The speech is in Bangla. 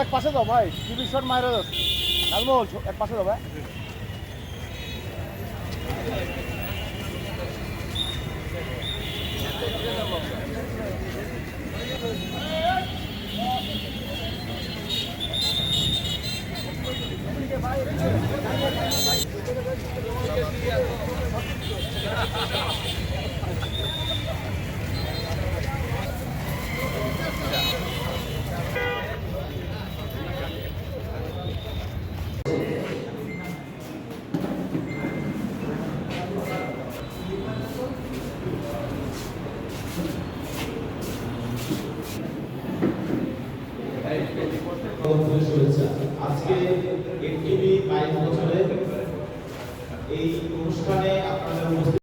এক পাশে যাও ভাই, টিভি শট মাইরা যাচ্ছে। নাজমুল এক পাশে যাও ভাই। আজকে এনটিভি 22 বছরের এই অনুষ্ঠানে আপনাদের